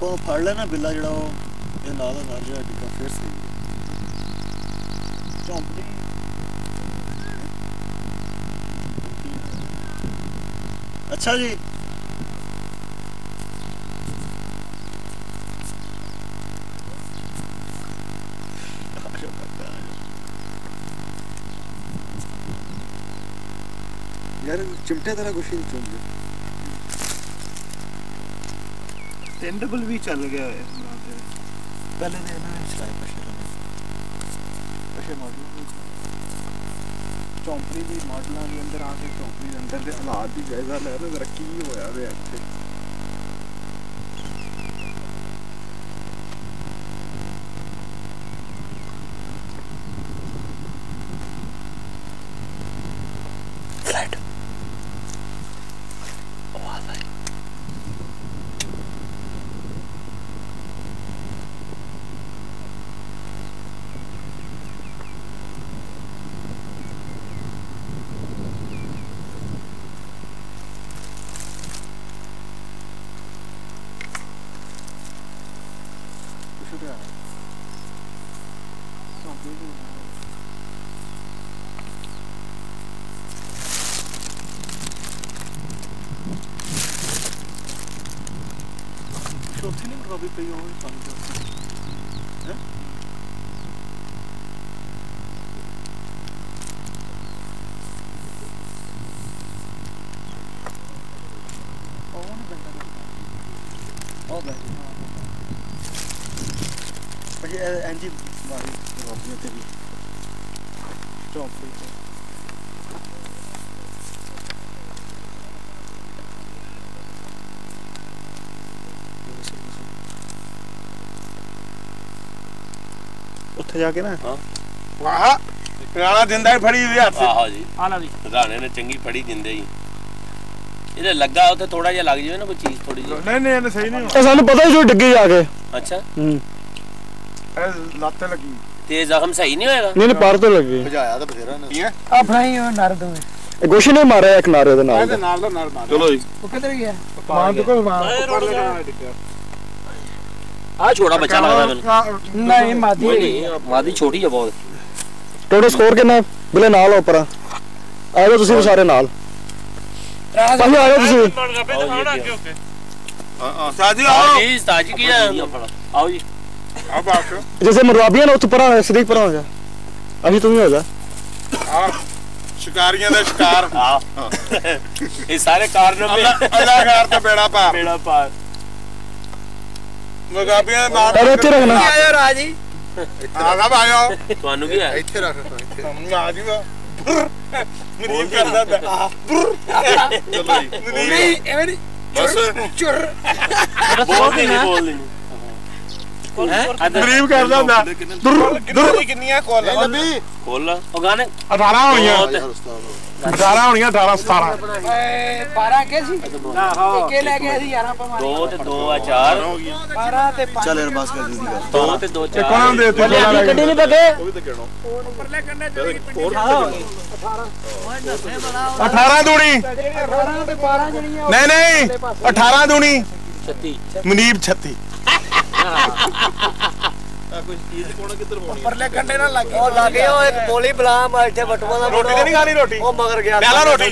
ਆਪਾਂ ਫੜ ਲੈਣਾ ਬਿੱਲਾ ਜਿਹੜਾ ਉਹ ਇਹ ਨਾਲ ਦਾ ਨਾਲ ਜਿਹੜਾ ਡਿੱਗਾ ਫਿਰ ਸਹੀ ਝੌਂਪੜੀ अच्छा जी यार चिमटे तरह कुछ नहीं चुन टेंडेबल भी चल गया है पहले देखना है चलाए पशे मॉडल चौंपड़ी भी मॉडलों के अंदर आके चौंपड़ी के अंदर के हालात भी जायजा ले रहे जरा की होया वे इत्थे फ्लैट आवाज आई चौथी नहीं रवि पे हो इंसान का हैं कौन बंदा ओ भाई भाई एनजी मारी रवि ते भी चौपड़ी पे ਉੱਥੇ ਜਾ ਕੇ ਨਾ ਹਾਂ ਵਾਹ ਰਾਣਾ ਜਿੰਦਾ ਹੀ ਫੜੀ ਹੋਈ ਹੱਥ ਆਹੋ ਜੀ ਆਲਾ ਜੀ ਰਾਣੇ ਨੇ ਚੰਗੀ ਫੜੀ ਜਿੰਦੇ ਹੀ ਇਹਦੇ ਲੱਗਾ ਉੱਥੇ ਥੋੜਾ ਜਿਹਾ ਲੱਗ ਜਾਵੇ ਨਾ ਕੋਈ ਚੀਜ਼ ਥੋੜੀ ਜਿਹੀ ਨਹੀਂ ਨਹੀਂ ਇਹਨੇ ਸਹੀ ਨਹੀਂ ਹੋਣਾ ਸਾਨੂੰ ਪਤਾ ਹੀ ਜੋ ਡਿੱਗੀ ਜਾ ਕੇ ਅੱਛਾ ਇਹ ਲੱਤ ਲੱਗੀ ਤੇ ਜ਼ਖਮ ਸਹੀ ਨਹੀਂ ਹੋਏਗਾ ਨਹੀਂ ਨਹੀਂ ਪਾਰ ਤੋਂ ਲੱਗੀ ਭਜਾਇਆ ਤਾਂ ਬਥੇਰਾ ਨੇ ਆਪਣਾ ਹੀ ਨਰ ਦੋ ਇਹ ਗੋਸ਼ੇ ਨੇ ਮਾਰਿਆ ਇੱਕ ਨਾਰੇ ਦੇ ਨਾਲ ਇਹਦੇ ਨਾਲ ਦਾ ਨਰ ਮਾਰ ਚਲੋ ਜੀ ਉਹ ਕਿੱਧਰ ਗਿਆ ਮਾਂ ਦੇ ਕੋਲ ਮਾਂ ਉੱਪਰ ਲਗਾ ਡਿੱਗਿਆ आ छोटा बच्चा लगता है नहीं मादी छोटी है बहुत टोटल स्कोर कितना बिले नाल ऊपर आ जाओ तुसी सारे नाल भाई आ जाओ तुसी साजी आओ जी साजी की आओ जी अब आओ जैसे मरवाबियां ने ऊपर सदीक पर हो जा अभी तुम ही हो जा हां शिकारियां दे शिकार हां ये सारे कारण में अलाकार ते बेड़ा पार ਮਗਾਬੀਆਂ ਮਾਰ ਇੱਥੇ ਰੱਖਣਾ ਆਇਆ ਰਾਜੀ ਆ ਸਭ ਆਇਓ ਤੁਹਾਨੂੰ ਕੀ ਹੈ ਇੱਥੇ ਰੱਖ ਇੱਥੇ ਆ ਜੂਗਾ ਮਨੀਬ ਕਰਦਾ ਚਲੋ ਜੀ ਨਹੀਂ ਐਵੇਂ ਨਹੀਂ ਬਸ ਚੁਰ ਬੋਲਦੀ ਨਹੀਂ ਮਨੀਬ ਕਰਦਾ ਹੁੰਦਾ ਕਿੰਨੀਆਂ ਕੋਲ ਲੱਭੀ ਕੋਲ ਉਹ ਗਾਣੇ 18 ਹੋਣੀਆਂ 18 ਹੋਣੀਆਂ 18 17 12 ਕੇ ਸੀ ਆਹੋ ਕੇ ਲੈ ਗਿਆ ਸੀ ਯਾਰਾਂ ਪਾ 2 ਤੇ 2 ਆ 4 12 ਤੇ 5 ਚੱਲ ਯਾਰ ਬਸ ਕਰ ਦੀ ਗੱਲ 2 ਤੇ 2 4 ਕੋਣ ਦੇ ਤੂੰ ਗੱਡੀ ਨਹੀਂ ਪਕੇ ਉਹ ਵੀ ਤਾਂ ਕਹਿਣਾ ਉੱਪਰਲੇ ਕੰਨੇ ਚਲੀ ਪਿੰਡੀ 18 ਦੂਣੀ 18 ਤੇ 12 ਜਣੀਆਂ ਨਹੀਂ ਨਹੀਂ 18 ਦੂਣੀ 36 ਮਨੀਬ 36 ਕੋਈ ਚੀਜ਼ ਕੋਣਾ ਕਿੱਧਰ ਹੋਣੀ ਉੱਪਰਲੇ ਕੰਡੇ ਨਾਲ ਲੱਗੇ ਉਹ ਲੱਗੇ ਉਹ ਇੱਕ ਬੋਲੀ ਬਲਾਮ ਇੱਥੇ ਬਟੂਆ ਦਾ ਰੋਟੀ ਤੇ ਨਹੀਂ ਖਾਣੀ ਰੋਟੀ ਉਹ ਮਗਰ ਗਿਆ ਪਹਿਲਾਂ ਰੋਟੀ